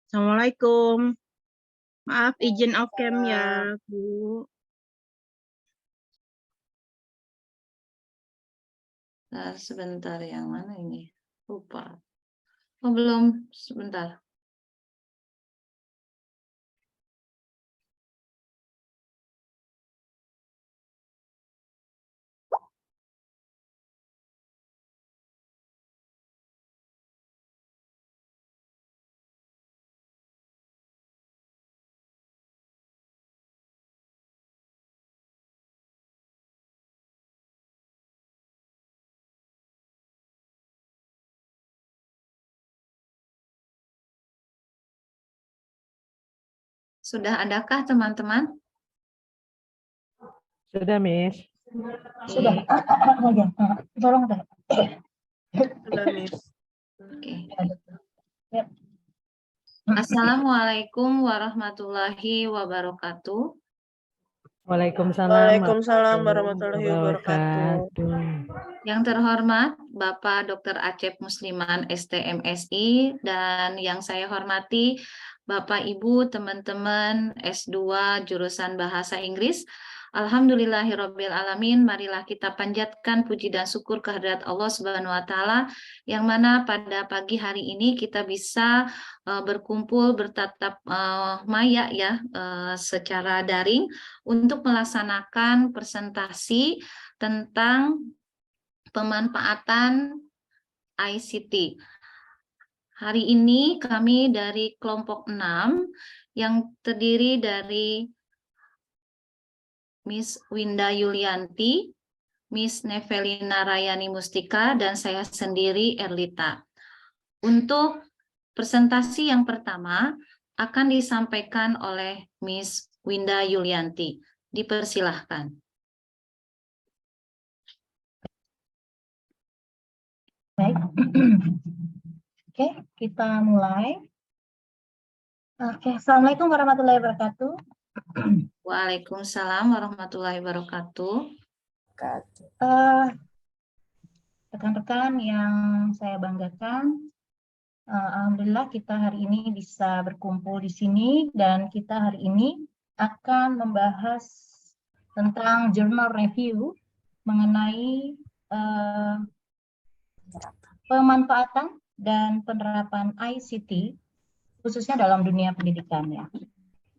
Assalamualaikum. Maaf izin off cam ya, Waalaikumsalam. Bu. Sebentar, yang mana ini? Lupa. Oh, belum. Sebentar. Sudah adakah teman-teman? Sudah, Miss. Sudah. Tolong deh. Sudah, Miss. Oke. Ya. Assalamualaikum warahmatullahi wabarakatuh. Waalaikumsalam warahmatullahi wabarakatuh. Yang terhormat Bapak Dr. Acep Musliman STMSI, dan yang saya hormati Bapak Ibu teman-teman S2 jurusan Bahasa Inggris. Alhamdulillahirabbil alamin, marilah kita panjatkan puji dan syukur kehadirat Allah Subhanahu wa taala yang mana pada pagi hari ini kita bisa berkumpul bertatap maya ya secara daring untuk melaksanakan presentasi tentang pemanfaatan ICT. Hari ini kami dari kelompok 6 yang terdiri dari Miss Winda Yulianti, Miss Nevelina Rayani Mustika, dan saya sendiri Erlita. Untuk presentasi yang pertama akan disampaikan oleh Miss Winda Yulianti. Dipersilahkan. Baik. Oke, kita mulai. Oke, Assalamualaikum warahmatullahi wabarakatuh. Waalaikumsalam warahmatullahi wabarakatuh. Rekan-rekan yang saya banggakan, alhamdulillah kita hari ini bisa berkumpul di sini dan kita hari ini akan membahas tentang journal review mengenai pemanfaatan dan penerapan ICT khususnya dalam dunia pendidikan ya.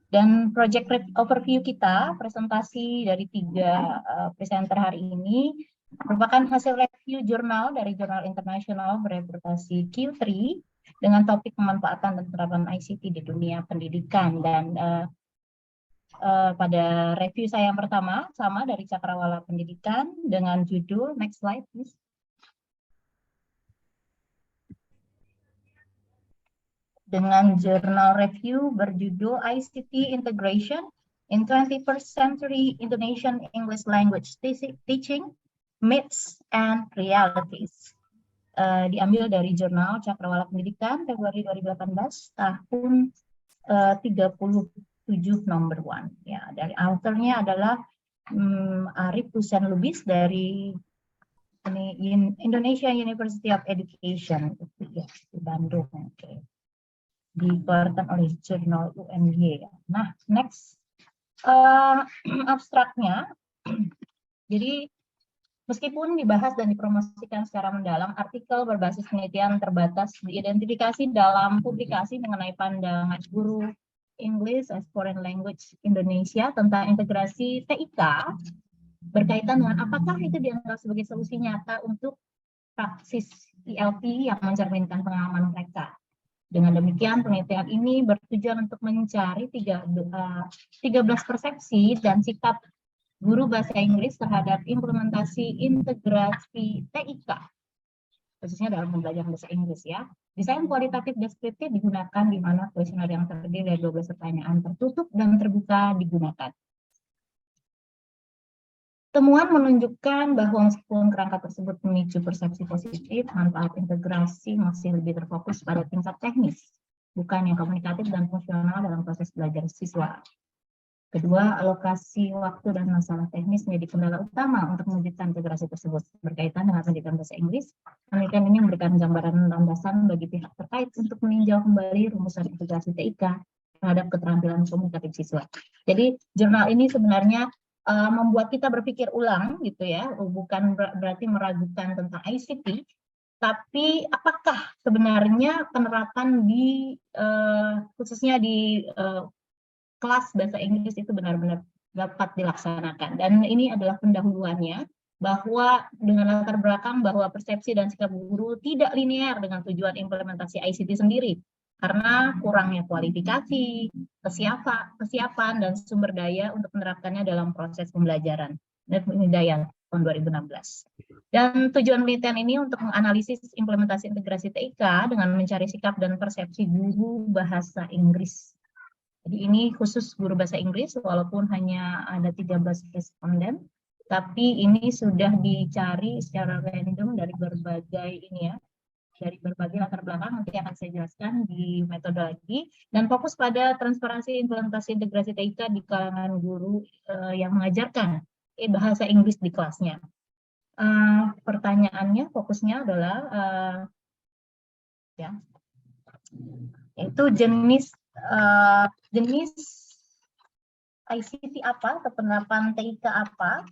Dan project overview kita, presentasi dari 3 presenter hari ini merupakan hasil review jurnal dari jurnal internasional bereputasi Q3 dengan topik pemanfaatan dan penerapan ICT di dunia pendidikan. Dan pada review saya yang pertama sama dari Cakrawala Pendidikan dengan judul, next slide please. Dengan jurnal review berjudul ICT Integration in 21st Century Indonesian English Language Teaching, Myths and Realities. Diambil dari jurnal Cakrawala Pendidikan Februari 2018 tahun 37 nomor 1. Ya, dari authornya adalah Arif Hussein Lubis dari Indonesia University of Education di Bandung. Okay. Dikeluarkan oleh jurnal UNY. Nah, next abstraknya. Jadi meskipun dibahas dan dipromosikan secara mendalam, artikel berbasis penelitian terbatas diidentifikasi dalam publikasi mengenai pandangan guru English as Foreign Language Indonesia tentang integrasi TIK berkaitan dengan apakah itu dianggap sebagai solusi nyata untuk praksis ILP yang mencerminkan pengalaman mereka. Dengan demikian, penelitian ini bertujuan untuk mencari 13 persepsi dan sikap guru bahasa Inggris terhadap implementasi integrasi TIK, khususnya dalam pembelajaran bahasa Inggris ya. Desain kualitatif deskriptif digunakan di mana kuesioner yang terdiri dari 12 pertanyaan tertutup dan terbuka digunakan. Temuan menunjukkan bahwa meskipun kerangka tersebut memicu persepsi positif, manfaat integrasi masih lebih terfokus pada tingkat teknis, bukan yang komunikatif dan fungsional dalam proses belajar siswa. Kedua, alokasi waktu dan masalah teknis menjadi kendala utama untuk mewujudkan integrasi tersebut. Berkaitan dengan pendidikan bahasa Inggris, penelitian ini memberikan gambaran landasan bagi pihak terkait untuk meninjau kembali rumusan integrasi TIK terhadap keterampilan komunikatif siswa. Jadi, jurnal ini sebenarnya membuat kita berpikir ulang, gitu ya, bukan berarti meragukan tentang ICT, tapi apakah sebenarnya penerapan di khususnya di kelas bahasa Inggris itu benar-benar dapat dilaksanakan. Dan ini adalah pendahuluannya, bahwa dengan latar belakang bahwa persepsi dan sikap guru tidak linear dengan tujuan implementasi ICT sendiri, karena kurangnya kualifikasi, kesiapan, dan sumber daya untuk menerapkannya dalam proses pembelajaran. Dan penilaian tahun 2016. Dan tujuan penelitian ini untuk menganalisis implementasi integrasi TIK dengan mencari sikap dan persepsi guru bahasa Inggris. Jadi ini khusus guru bahasa Inggris, walaupun hanya ada 13 responden, tapi ini sudah dicari secara random dari berbagai dari berbagai latar belakang, nanti akan saya jelaskan di metodologi, dan fokus pada transparansi implementasi integrasi TIK di kalangan guru yang mengajarkan bahasa Inggris di kelasnya. Pertanyaannya, fokusnya adalah itu jenis ICT apa atau penerapan TIK apa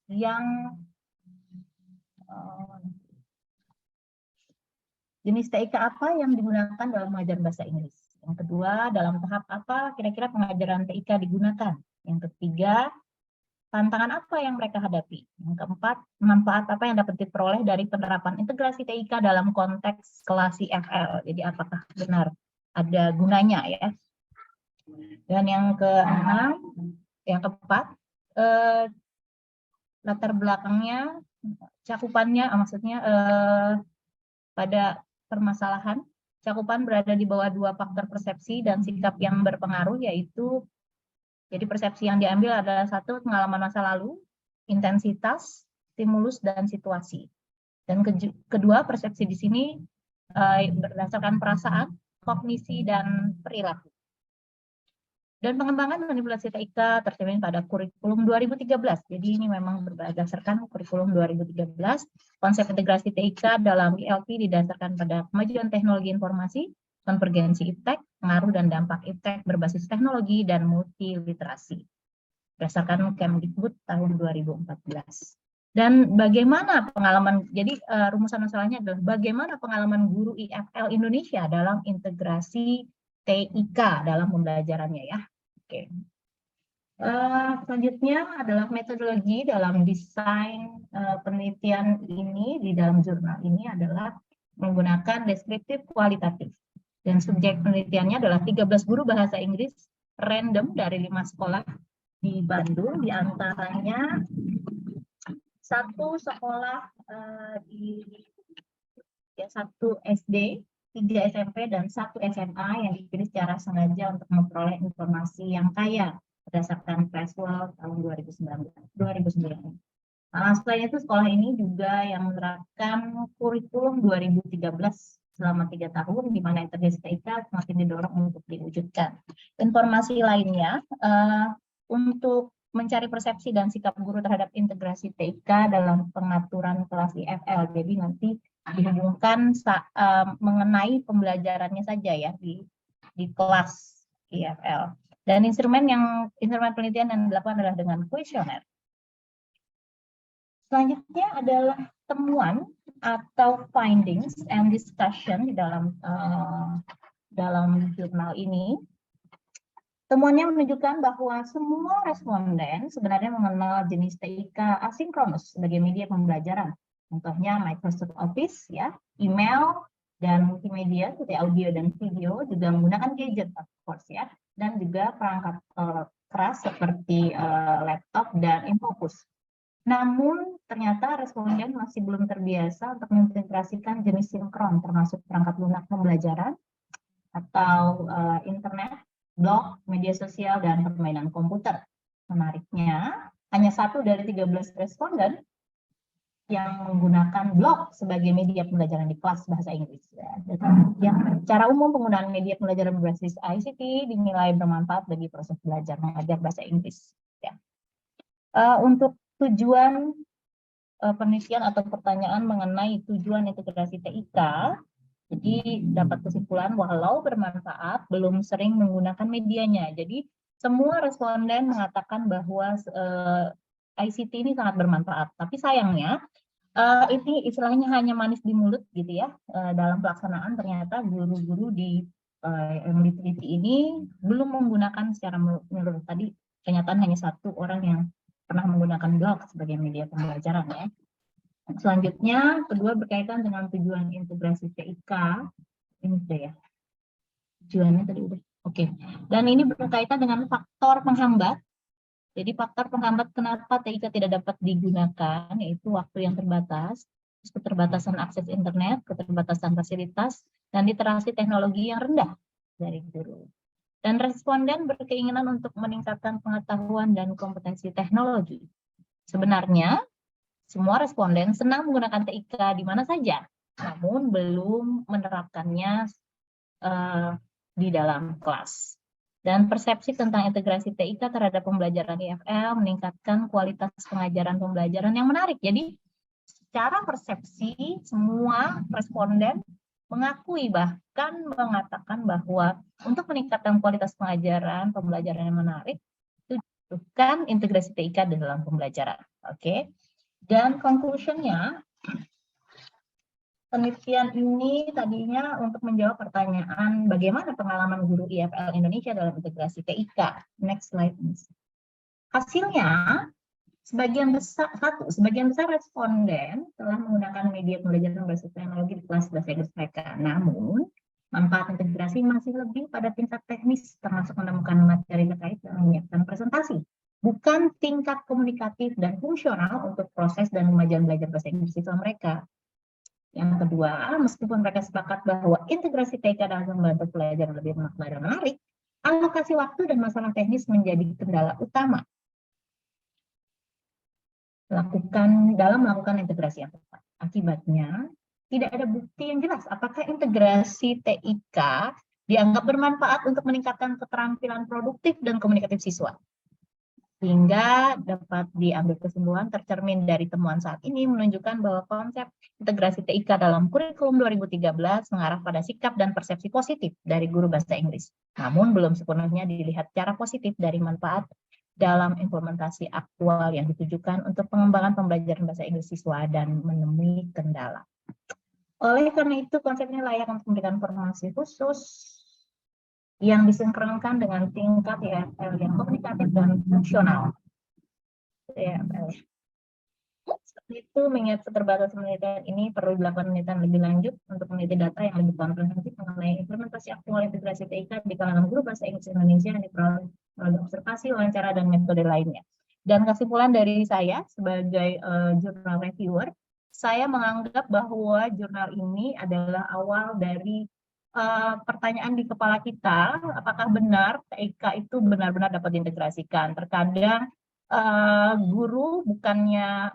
yang jenis TIK apa yang digunakan dalam mengajar bahasa Inggris. Yang kedua, dalam tahap apa kira-kira pengajaran TIK digunakan. Yang ketiga, tantangan apa yang mereka hadapi. Yang keempat, manfaat apa yang dapat diperoleh dari penerapan integrasi TIK dalam konteks kelas IFL. Jadi apakah benar ada gunanya ya. Dan yang keenam, yang keempat, latar belakangnya, cakupannya, maksudnya pada permasalahan, cakupan berada di bawah dua faktor persepsi dan sikap yang berpengaruh, yaitu jadi persepsi yang diambil adalah satu, pengalaman masa lalu, intensitas, stimulus, dan situasi. Dan kedua, persepsi di sini berdasarkan perasaan, kognisi, dan perilaku. Dan pengembangan manipulasi TIK tercermin pada kurikulum 2013. Jadi ini memang berdasarkan kurikulum 2013. Konsep integrasi TIK dalam ILP didasarkan pada kemajuan teknologi informasi, konvergensi iptek, pengaruh dan dampak iptek berbasis teknologi dan multiliterasi. Berdasarkan Kemdikbud tahun 2014. Dan bagaimana pengalaman, jadi rumusan masalahnya adalah bagaimana pengalaman guru IFL Indonesia dalam integrasi TIK dalam pembelajarannya ya. Oke. Selanjutnya adalah metodologi dalam desain penelitian ini di dalam jurnal ini adalah menggunakan deskriptif kualitatif. Dan subjek penelitiannya adalah 13 guru bahasa Inggris random dari 5 sekolah di Bandung, di antaranya satu sekolah satu SD, 3 SMP, dan 1 SMA yang dipilih secara sengaja untuk memperoleh informasi yang kaya berdasarkan Presswell tahun 2009. Selain itu, sekolah ini juga yang menerapkan kurikulum 2013 selama 3 tahun, di mana integrasi TIK semakin didorong untuk diwujudkan. Informasi lainnya, untuk mencari persepsi dan sikap guru terhadap integrasi TIK dalam pengaturan kelas IFL. Jadi nanti dihubungkan mengenai pembelajarannya saja ya di kelas IFL. Dan instrumen penelitian yang dilakukan adalah dengan kuesioner. Selanjutnya adalah temuan atau findings and discussion di dalam jurnal ini. Temuannya menunjukkan bahwa semua responden sebenarnya mengenal jenis TIK asinkronus sebagai media pembelajaran. Contohnya Microsoft Office, ya, email, dan multimedia seperti audio dan video, juga menggunakan gadget, of course, ya, dan juga perangkat keras seperti laptop dan infocus. Namun ternyata responden masih belum terbiasa untuk mengintegrasikan jenis sinkron, termasuk perangkat lunak pembelajaran atau internet, blog, media sosial, dan permainan komputer. Menariknya, hanya 1 dari 13 responden yang menggunakan blog sebagai media pembelajaran di kelas bahasa Inggris. Ya. Secara umum penggunaan media pembelajaran berbasis ICT dinilai bermanfaat bagi proses belajar mengajar bahasa Inggris. Ya. Untuk tujuan penelitian atau pertanyaan mengenai tujuan integrasi TIK, jadi dapat kesimpulan walau bermanfaat, belum sering menggunakan medianya. Jadi semua responden mengatakan bahwa ICT ini sangat bermanfaat. Tapi sayangnya ini istilahnya hanya manis di mulut gitu ya. Dalam pelaksanaan ternyata guru-guru yang diteliti ini belum menggunakan secara menyeluruh. Tadi kenyataan hanya satu orang yang pernah menggunakan blog sebagai media pembelajaran ya. Selanjutnya, kedua berkaitan dengan tujuan integrasi TIK. Ini sudah ya. Tujuannya tadi udah. Oke. Dan ini berkaitan dengan faktor penghambat. Jadi faktor penghambat kenapa TIK tidak dapat digunakan, yaitu waktu yang terbatas, keterbatasan akses internet, keterbatasan fasilitas, dan literasi teknologi yang rendah dari guru. Dan responden berkeinginan untuk meningkatkan pengetahuan dan kompetensi teknologi. Sebenarnya, semua responden senang menggunakan TIK di mana saja, namun belum menerapkannya di dalam kelas. Dan persepsi tentang integrasi TIK terhadap pembelajaran IFL meningkatkan kualitas pengajaran pembelajaran yang menarik. Jadi secara persepsi semua responden mengakui bahkan mengatakan bahwa untuk meningkatkan kualitas pengajaran pembelajaran yang menarik itu dibutuhkan integrasi TIK dalam pembelajaran. Oke. Dan conclusion-nya, penelitian ini tadinya untuk menjawab pertanyaan bagaimana pengalaman guru IFL Indonesia dalam integrasi TIK. Next slide, please. Hasilnya, sebagian besar responden telah menggunakan media pembelajaran berbasis teknologi di kelas bahasa Inggris mereka. Namun, manfaat integrasi masih lebih pada tingkat teknis, termasuk menemukan materi terkait dan menyiapkan presentasi. Bukan tingkat komunikatif dan fungsional untuk proses dan kemajuan belajar bahasa Inggris siswa mereka. Yang kedua, meskipun mereka sepakat bahwa integrasi TIK dalam membantu pelajaran lebih makna dan menarik, alokasi waktu dan masalah teknis menjadi kendala utama dalam melakukan integrasi yang tepat. Akibatnya, tidak ada bukti yang jelas apakah integrasi TIK dianggap bermanfaat untuk meningkatkan keterampilan produktif dan komunikatif siswa. Sehingga dapat diambil kesimpulan tercermin dari temuan saat ini menunjukkan bahwa konsep integrasi TIK dalam kurikulum 2013 mengarah pada sikap dan persepsi positif dari guru bahasa Inggris. Namun belum sepenuhnya dilihat secara positif dari manfaat dalam implementasi aktual yang ditujukan untuk pengembangan pembelajaran bahasa Inggris siswa dan menemui kendala. Oleh karena itu konsep ini layak untuk memberikan informasi khusus yang disinkronkan dengan tingkat IFL yang komunikatif dan fungsional. Seperti itu, mengingat keterbatasan penelitian ini perlu dilakukan penelitian lebih lanjut untuk meneliti data yang lebih komprehensif mengenai implementasi aktual integrasi TIK di kalangan guru bahasa Inggris Indonesia yang diperoleh melalui observasi, wawancara, dan metode lainnya. Dan kesimpulan dari saya sebagai jurnal reviewer, saya menganggap bahwa jurnal ini adalah awal dari pertanyaan di kepala kita, apakah benar TIK itu benar-benar dapat diintegrasikan. Terkadang guru bukannya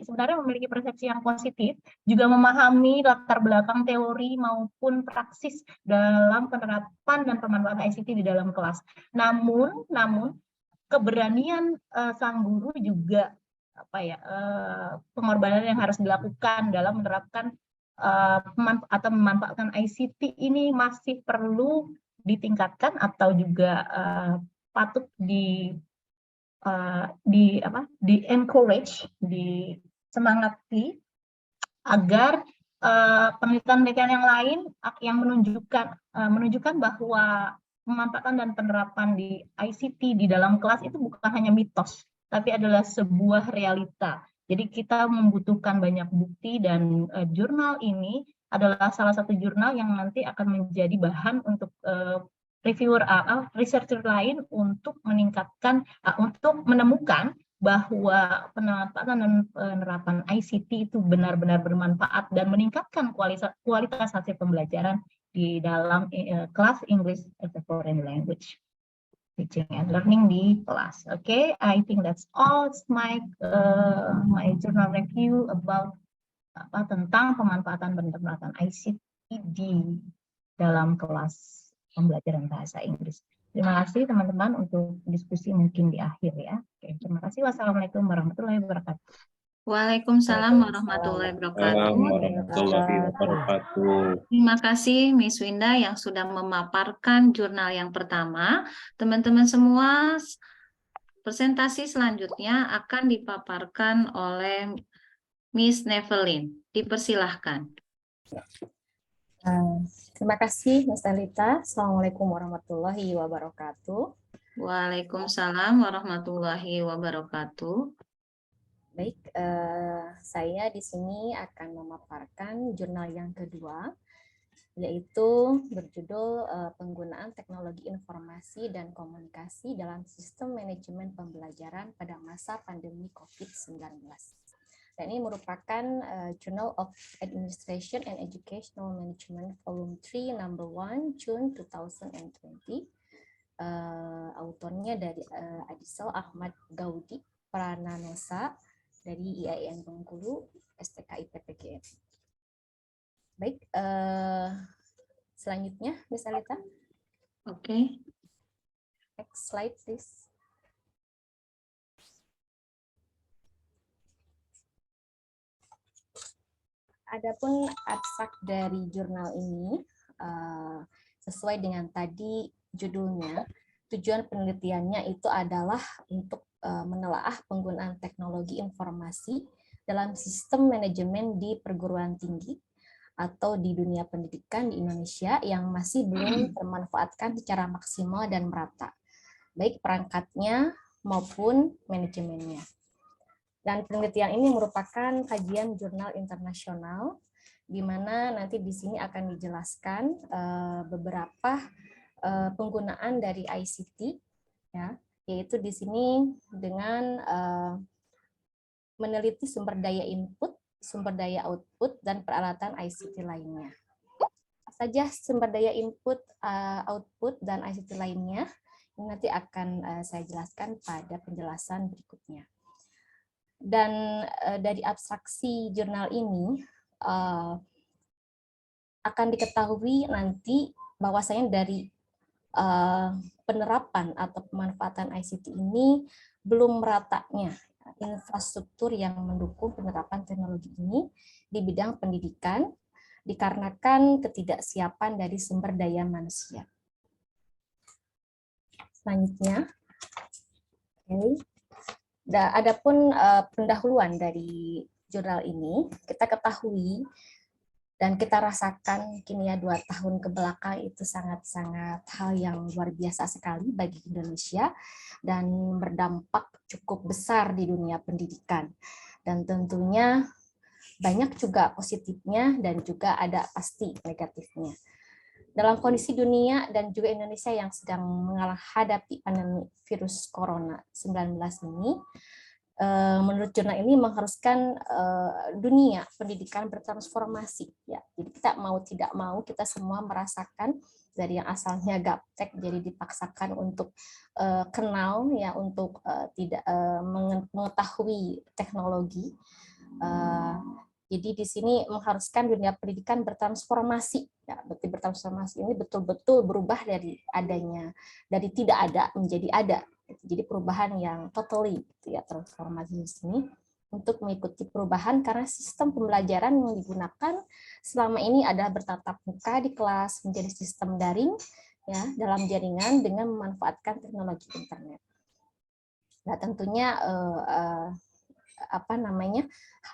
sebenarnya memiliki persepsi yang positif, juga memahami latar belakang teori maupun praksis dalam penerapan dan pemanfaatan ICT di dalam kelas. Namun keberanian sang guru juga pengorbanan yang harus dilakukan dalam menerapkan atau memanfaatkan ICT ini masih perlu ditingkatkan atau juga patut di encourage, disemangati agar penelitian-penelitian yang lain yang menunjukkan bahwa pemanfaatan dan penerapan di ICT di dalam kelas itu bukan hanya mitos, tapi adalah sebuah realita. Jadi kita membutuhkan banyak bukti dan jurnal ini adalah salah satu jurnal yang nanti akan menjadi bahan untuk reviewer researcher lain untuk untuk menemukan bahwa pemanfaatan dan penerapan ICT itu benar-benar bermanfaat dan meningkatkan kualitas hasil pembelajaran di dalam kelas English as a Foreign Language. teaching and learning di kelas. Oke, I think that's all. It's my journal review about tentang pemanfaatan dan penerapan ICT di dalam kelas pembelajaran bahasa Inggris. Terima kasih teman-teman untuk diskusi mungkin di akhir ya. Oke, terima kasih. Wassalamualaikum warahmatullahi wabarakatuh. Waalaikumsalam warahmatullahi wabarakatuh. Warahmatullahi wabarakatuh. Terima kasih Miss Winda yang sudah memaparkan jurnal yang pertama. Teman-teman semua, presentasi selanjutnya akan dipaparkan oleh Miss Nevelyn. Dipersilahkan. Terima kasih Miss Talita. Assalamualaikum warahmatullahi wabarakatuh. Waalaikumsalam warahmatullahi wabarakatuh. Baik, saya di sini akan memaparkan jurnal yang kedua, yaitu berjudul Penggunaan Teknologi Informasi dan Komunikasi dalam Sistem Manajemen Pembelajaran pada Masa Pandemi COVID-19. Dan ini merupakan Journal of Administration and Educational Management Volume 3 Number 1 June 2020. Autornya dari Adisel Ahmad Gaudi Prananosa dari IAIN Bengkulu, STK IPPGN. Baik, selanjutnya Miss Alita. Oke. Next slide, please. Adapun abstrak dari jurnal ini sesuai dengan tadi judulnya, tujuan penelitiannya itu adalah untuk menelaah penggunaan teknologi informasi dalam sistem manajemen di perguruan tinggi atau di dunia pendidikan di Indonesia yang masih belum termanfaatkan secara maksimal dan merata, baik perangkatnya maupun manajemennya. Dan penelitian ini merupakan kajian jurnal internasional, di mana nanti di sini akan dijelaskan beberapa penggunaan dari ICT, ya, yaitu di sini dengan meneliti sumber daya input, sumber daya output, dan peralatan ICT lainnya. Apa saja sumber daya input, output, dan ICT lainnya, ini nanti akan saya jelaskan pada penjelasan berikutnya. Dan dari abstraksi jurnal ini akan diketahui nanti bahwasanya dari penerapan atau pemanfaatan ICT ini belum meratanya infrastruktur yang mendukung penerapan teknologi ini di bidang pendidikan dikarenakan ketidaksiapan dari sumber daya manusia. Selanjutnya, adapun pendahuluan dari jurnal ini, kita ketahui dan kita rasakan mungkin ya 2 tahun ke belakang itu sangat-sangat hal yang luar biasa sekali bagi Indonesia dan berdampak cukup besar di dunia pendidikan. Dan tentunya banyak juga positifnya dan juga ada pasti negatifnya. Dalam kondisi dunia dan juga Indonesia yang sedang menghadapi pandemi virus corona 19 ini, menurut jurnal ini mengharuskan dunia pendidikan bertransformasi, ya. Jadi kita mau tidak mau kita semua merasakan dari yang asalnya gaptek jadi dipaksakan untuk kenal, ya, untuk tidak mengetahui teknologi. Jadi di sini mengharuskan dunia pendidikan bertransformasi, ya. Berarti bertransformasi ini betul-betul berubah dari tidak ada menjadi ada. Jadi perubahan yang totally, ya, transformasi di sini untuk mengikuti perubahan karena sistem pembelajaran yang digunakan selama ini adalah bertatap muka di kelas menjadi sistem daring, ya, dalam jaringan dengan memanfaatkan teknologi internet. Nah, tentunya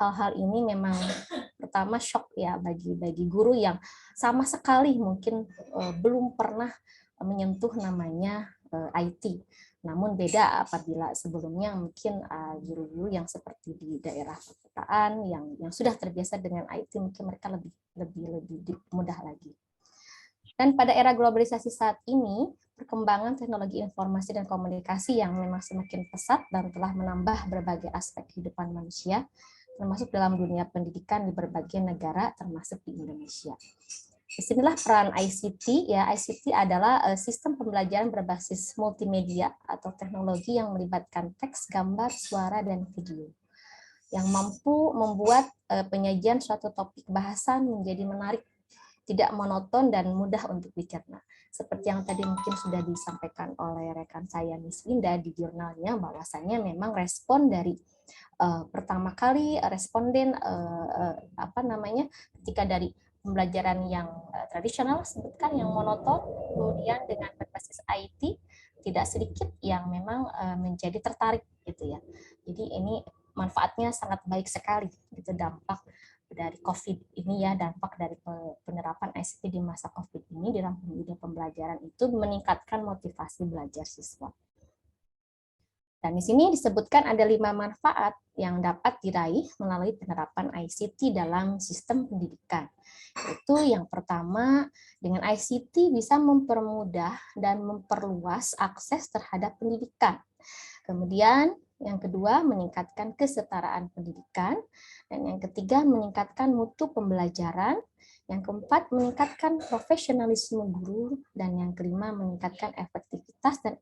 hal-hal ini memang pertama shock, ya, bagi guru yang sama sekali mungkin belum pernah menyentuh namanya IT. Namun beda apabila sebelumnya mungkin guru-guru yang seperti di daerah perkotaan yang sudah terbiasa dengan IT, mungkin mereka lebih mudah lagi. Dan pada era globalisasi saat ini, perkembangan teknologi informasi dan komunikasi yang memang semakin pesat dan telah menambah berbagai aspek kehidupan manusia, termasuk dalam dunia pendidikan di berbagai negara, termasuk di Indonesia. Disinilah peran ICT. Ya, ICT adalah sistem pembelajaran berbasis multimedia atau teknologi yang melibatkan teks, gambar, suara, dan video, yang mampu membuat penyajian suatu topik bahasan menjadi menarik, tidak monoton, dan mudah untuk dicerna. Seperti yang tadi mungkin sudah disampaikan oleh rekan saya Miss Linda di jurnalnya, bahwasannya memang respon dari pertama kali responden ketika dari pembelajaran yang tradisional sebutkan yang monoton, kemudian dengan berbasis IT tidak sedikit yang memang menjadi tertarik gitu ya. Jadi ini manfaatnya sangat baik sekali gitu, dampak dari COVID ini ya, dampak dari penerapan ICT di masa COVID ini dalam dunia pembelajaran itu meningkatkan motivasi belajar siswa. Dan di sini disebutkan ada 5 manfaat yang dapat diraih melalui penerapan ICT dalam sistem pendidikan. Itu yang pertama, dengan ICT bisa mempermudah dan memperluas akses terhadap pendidikan. Kemudian yang kedua, meningkatkan kesetaraan pendidikan. Dan yang ketiga, meningkatkan mutu pembelajaran. Yang keempat, meningkatkan profesionalisme guru. Dan yang kelima, meningkatkan efektivitas dan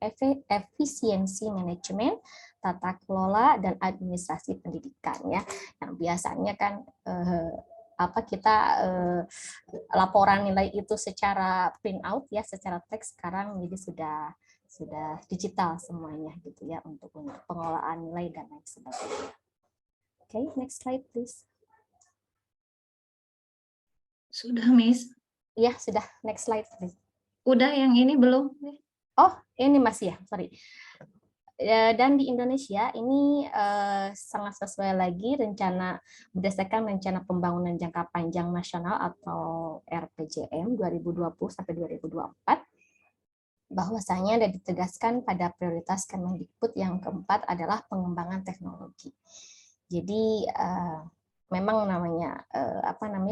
efisiensi manajemen, tata kelola, dan administrasi pendidikan. Ya. Yang biasanya kan laporan nilai itu secara print out ya, secara teks, sekarang jadi sudah digital semuanya gitu ya, untuk pengelolaan nilai dan lain sebagainya. Oke, next slide please. Sudah, Miss. Ya, sudah. Next slide please. Udah, yang ini belum? Oh, ini masih ya, sorry. Dan di Indonesia ini sangat sesuai lagi berdasarkan rencana pembangunan jangka panjang nasional atau RPJM 2020 sampai 2024. Bahwasanya ada ditegaskan pada prioritas Kemendikbud yang keempat adalah pengembangan teknologi. Jadi memang namanya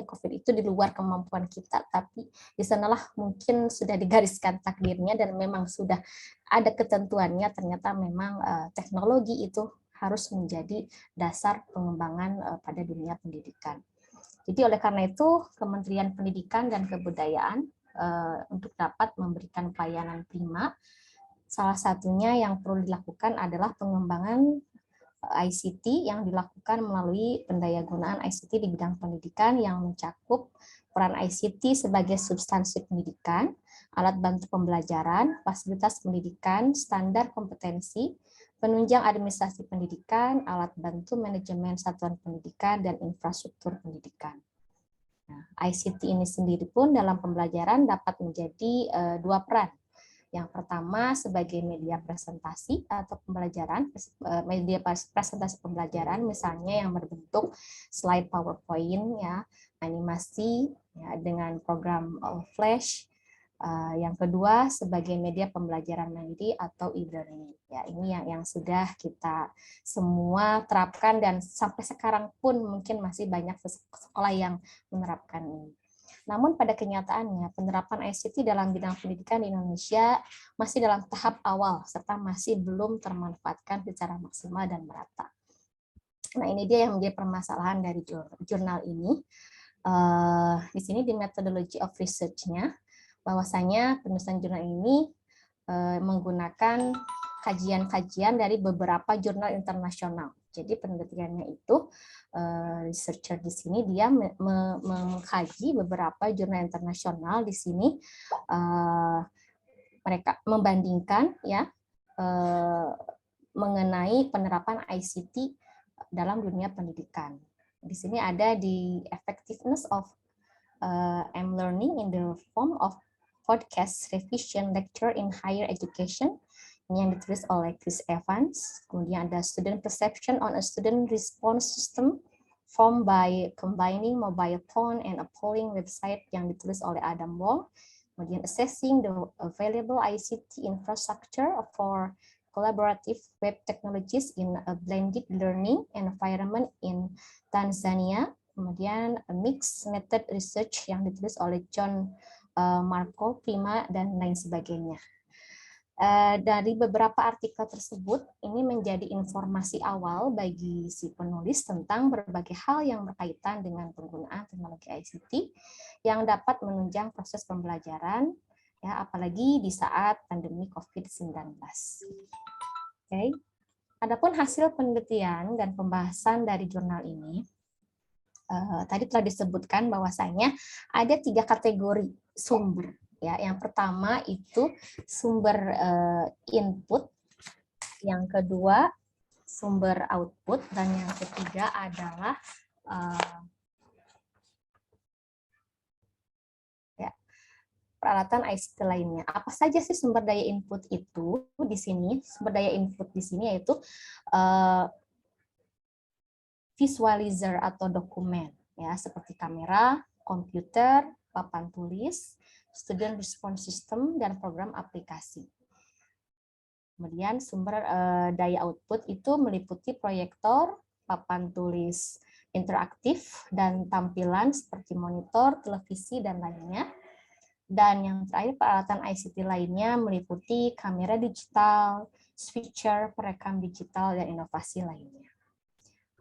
COVID itu di luar kemampuan kita, tapi di sanalah mungkin sudah digariskan takdirnya dan memang sudah ada ketentuannya. Ternyata memang teknologi itu harus menjadi dasar pengembangan pada dunia pendidikan. Jadi oleh karena itu Kementerian Pendidikan dan Kebudayaan untuk dapat memberikan pelayanan prima, salah satunya yang perlu dilakukan adalah pengembangan ICT yang dilakukan melalui pendayagunaan ICT di bidang pendidikan yang mencakup peran ICT sebagai substansi pendidikan, alat bantu pembelajaran, fasilitas pendidikan, standar kompetensi, penunjang administrasi pendidikan, alat bantu manajemen satuan pendidikan, dan infrastruktur pendidikan. Nah, ICT ini sendiri pun dalam pembelajaran dapat menjadi 2 peran. Yang pertama sebagai media presentasi atau pembelajaran, media presentasi pembelajaran, misalnya yang berbentuk slide PowerPoint, ya, animasi, ya, dengan program Flash. Yang kedua sebagai media pembelajaran mandiri atau e-learning. Ya, ini yang sudah kita semua terapkan dan sampai sekarang pun mungkin masih banyak sekolah yang menerapkan ini. Namun pada kenyataannya penerapan ICT dalam bidang pendidikan di Indonesia masih dalam tahap awal serta masih belum termanfaatkan secara maksimal dan merata. Nah, ini dia yang menjadi permasalahan dari jurnal ini. Di sini di methodology of research-nya, bahwasanya penulisan jurnal ini menggunakan kajian-kajian dari beberapa jurnal internasional. Jadi penelitiannya itu researcher di sini dia mengkaji beberapa jurnal internasional. Di sini mereka membandingkan ya mengenai penerapan ICT dalam dunia pendidikan. Di sini ada di effectiveness of M-learning in the form of podcast revision lecture in higher education yang ditulis oleh Chris Evans. Kemudian ada student perception on a student response system formed by combining mobile phone and a polling website yang ditulis oleh Adam Wong. Kemudian assessing the available ICT infrastructure for collaborative web technologies in a blended learning environment in Tanzania. Kemudian mixed method research yang ditulis oleh John Marco Prima dan lain sebagainya. Dari beberapa artikel tersebut, ini menjadi informasi awal bagi si penulis tentang berbagai hal yang berkaitan dengan penggunaan teknologi ICT yang dapat menunjang proses pembelajaran, ya, apalagi di saat pandemi COVID-19. Oke. Adapun hasil penelitian dan pembahasan dari jurnal ini, tadi telah disebutkan bahwasanya ada 3 kategori sumber. Ya, yang pertama itu sumber input, yang kedua sumber output, dan yang ketiga adalah peralatan ICT lainnya. Apa saja sih sumber daya input itu di sini? Sumber daya input di sini yaitu visualizer atau dokumen, ya, seperti kamera, komputer, papan tulis, student response system, dan program aplikasi. Kemudian sumber daya output itu meliputi proyektor, papan tulis interaktif, dan tampilan seperti monitor, televisi, dan lainnya. Dan yang terakhir, peralatan ICT lainnya meliputi kamera digital, switcher, perekam digital, dan inovasi lainnya.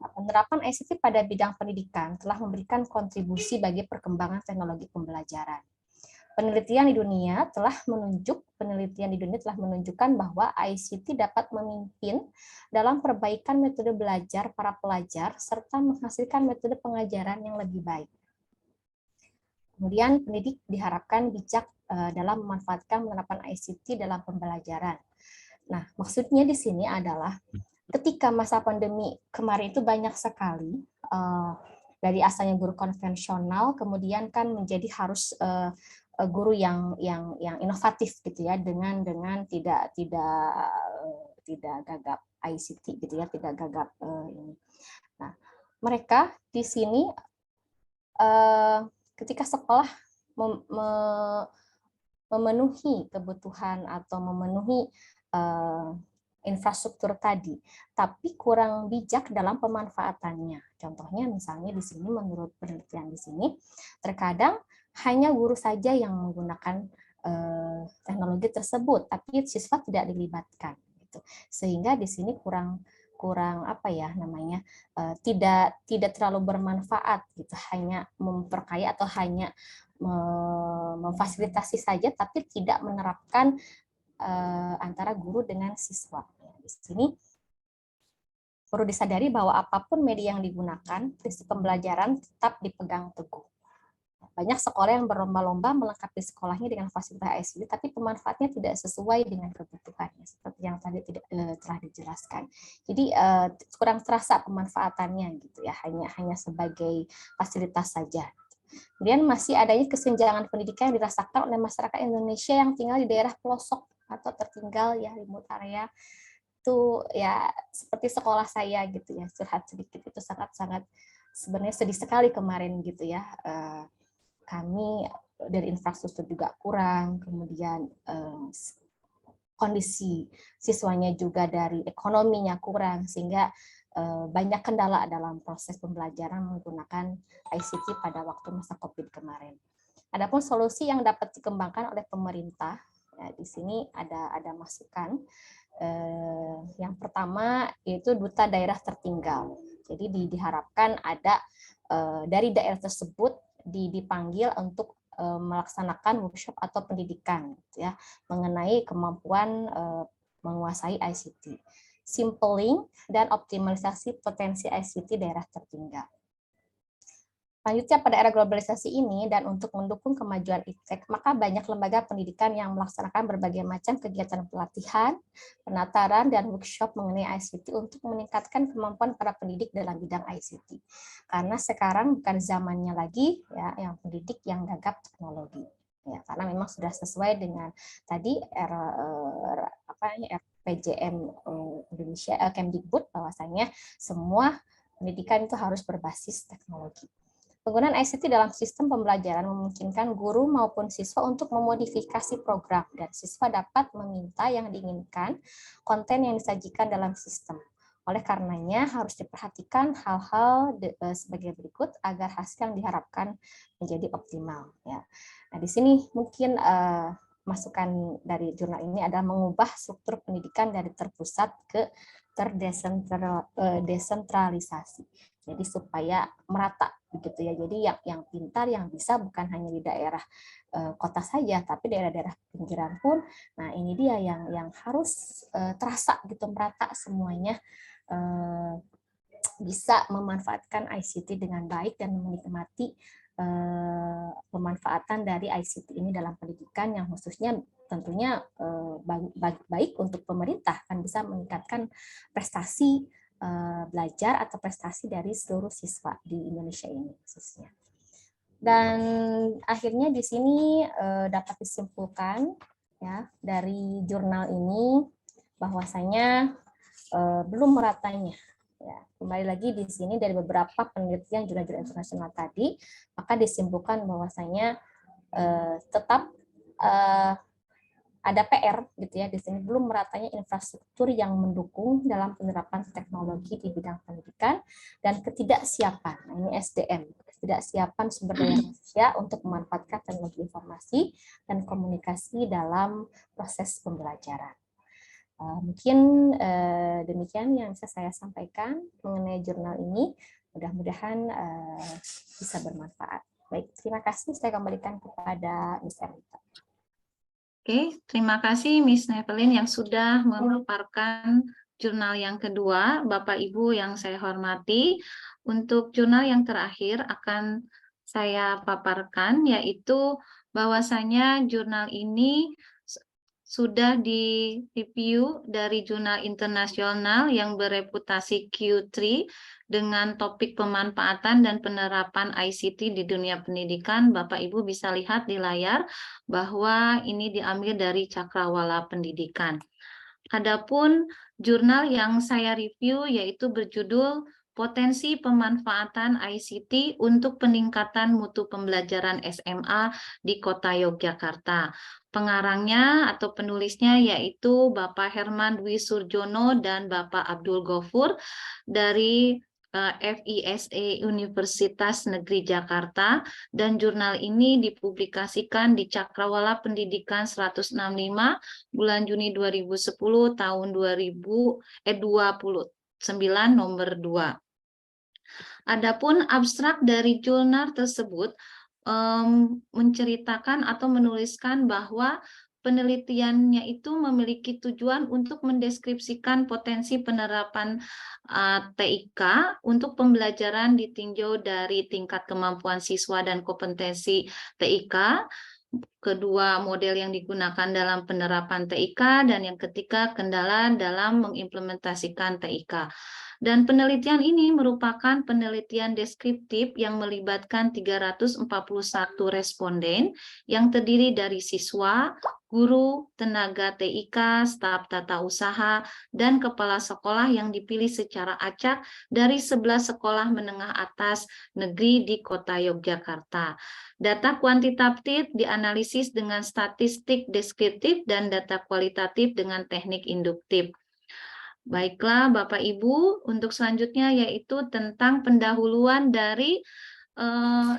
Penerapan ICT pada bidang pendidikan telah memberikan kontribusi bagi perkembangan teknologi pembelajaran. Penelitian di dunia telah menunjukkan bahwa ICT dapat memimpin dalam perbaikan metode belajar para pelajar serta menghasilkan metode pengajaran yang lebih baik. Kemudian pendidik diharapkan bijak dalam memanfaatkan penerapan ICT dalam pembelajaran. Nah, maksudnya di sini adalah ketika masa pandemi kemarin itu banyak sekali dari asalnya guru konvensional, kemudian kan menjadi harus guru yang inovatif gitu ya, dengan tidak gagap ICT gitu ya, tidak gagap ini. Nah, mereka di sini ketika sekolah memenuhi kebutuhan atau memenuhi infrastruktur tadi, tapi kurang bijak dalam pemanfaatannya. Contohnya misalnya di sini, menurut penelitian di sini, terkadang hanya guru saja yang menggunakan teknologi tersebut, tapi siswa tidak dilibatkan. Gitu. Sehingga di sini kurang apa ya namanya, tidak terlalu bermanfaat, gitu. Hanya memperkaya atau hanya memfasilitasi saja, tapi tidak menerapkan antara guru dengan siswa. Di sini perlu disadari bahwa apapun media yang digunakan, prinsip pembelajaran tetap dipegang teguh. Banyak sekolah yang berlomba-lomba melengkapi sekolahnya dengan fasilitas ICT, tapi pemanfaatnya tidak sesuai dengan kebutuhannya, seperti yang tadi telah dijelaskan. Jadi kurang terasa pemanfaatannya, gitu ya, hanya sebagai fasilitas saja. Kemudian masih adanya kesenjangan pendidikan yang dirasakan oleh masyarakat Indonesia yang tinggal di daerah pelosok atau tertinggal, ya, remote area. Itu ya seperti sekolah saya gitu ya, curhat sedikit, itu sangat-sangat sebenarnya sedih sekali kemarin gitu ya. Kami dari infrastruktur juga kurang, kemudian kondisi siswanya juga dari ekonominya kurang, sehingga banyak kendala dalam proses pembelajaran menggunakan ICT pada waktu masa COVID kemarin. Adapun solusi yang dapat dikembangkan oleh pemerintah, ya, di sini ada masukan. Yang pertama yaitu duta daerah tertinggal. Jadi diharapkan ada dari daerah tersebut dipanggil untuk melaksanakan workshop atau pendidikan, gitu ya, mengenai kemampuan menguasai ICT, sampling dan optimalisasi potensi ICT daerah tertinggal. Selanjutnya, pada era globalisasi ini dan untuk mendukung kemajuan iptek, maka banyak lembaga pendidikan yang melaksanakan berbagai macam kegiatan pelatihan, penataran, dan workshop mengenai ICT untuk meningkatkan kemampuan para pendidik dalam bidang ICT. Karena sekarang bukan zamannya lagi ya yang pendidik yang gagap teknologi. Ya, karena memang sudah sesuai dengan tadi RPJM Indonesia, Kemdikbud, bahwasanya semua pendidikan itu harus berbasis teknologi. Penggunaan ICT dalam sistem pembelajaran memungkinkan guru maupun siswa untuk memodifikasi program, dan siswa dapat meminta yang diinginkan konten yang disajikan dalam sistem. Oleh karenanya harus diperhatikan hal-hal sebagai berikut agar hasil yang diharapkan menjadi optimal. Ya. Nah, di sini mungkin masukan dari jurnal ini adalah mengubah struktur pendidikan dari terpusat ke terdesentralisasi. Jadi supaya merata begitu ya. Jadi yang pintar, yang bisa bukan hanya di daerah kota saja, tapi daerah-daerah pinggiran pun. Nah, ini dia yang harus terasa gitu, merata semuanya bisa memanfaatkan ICT dengan baik dan menikmati pemanfaatan dari ICT ini dalam pendidikan, yang khususnya tentunya baik untuk pemerintah, kan bisa meningkatkan prestasi belajar atau prestasi dari seluruh siswa di Indonesia ini khususnya. Dan akhirnya di sini dapat disimpulkan ya dari jurnal ini bahwasanya belum meratanya. Ya, kembali lagi di sini dari beberapa penelitian jurnal-jurnal internasional tadi, maka disimpulkan bahwasanya tetap ada PR gitu ya, di sini belum meratanya infrastruktur yang mendukung dalam penerapan teknologi di bidang pendidikan, dan ketidaksiapan, nah, ini SDM, ketidaksiapan sumber daya manusia untuk memanfaatkan teknologi informasi dan komunikasi dalam proses pembelajaran. Mungkin demikian yang bisa saya sampaikan mengenai jurnal ini. Mudah-mudahan bisa bermanfaat. Baik, terima kasih. Saya kembalikan kepada Miss Erlita. Oke, terima kasih Miss Nevelyn yang sudah memaparkan jurnal yang kedua. Bapak Ibu yang saya hormati, untuk jurnal yang terakhir akan saya paparkan, yaitu bahwasanya jurnal ini sudah di-review dari jurnal internasional yang bereputasi Q3 dengan topik pemanfaatan dan penerapan ICT di dunia pendidikan. Bapak Ibu bisa lihat di layar bahwa ini diambil dari Cakrawala Pendidikan. Adapun jurnal yang saya review yaitu berjudul Potensi Pemanfaatan ICT untuk Peningkatan Mutu Pembelajaran SMA di Kota Yogyakarta. Pengarangnya atau penulisnya yaitu Bapak Herman Dwi Surjono dan Bapak Abdul Ghafur dari FISA Universitas Negeri Jakarta, dan jurnal ini dipublikasikan di Cakrawala Pendidikan 165 bulan Juni 2010 tahun 29 nomor 2. Adapun abstrak dari jurnal tersebut menceritakan atau menuliskan bahwa penelitiannya itu memiliki tujuan untuk mendeskripsikan potensi penerapan TIK untuk pembelajaran ditinjau dari tingkat kemampuan siswa dan kompetensi TIK, kedua model yang digunakan dalam penerapan TIK, dan yang ketiga kendala dalam mengimplementasikan TIK. Dan penelitian ini merupakan penelitian deskriptif yang melibatkan 341 responden yang terdiri dari siswa, guru, tenaga TIK, staf tata usaha, dan kepala sekolah yang dipilih secara acak dari 11 sekolah menengah atas negeri di Kota Yogyakarta. Data kuantitatif dianalisis dengan statistik deskriptif dan data kualitatif dengan teknik induktif. Baiklah Bapak Ibu, untuk selanjutnya yaitu tentang pendahuluan dari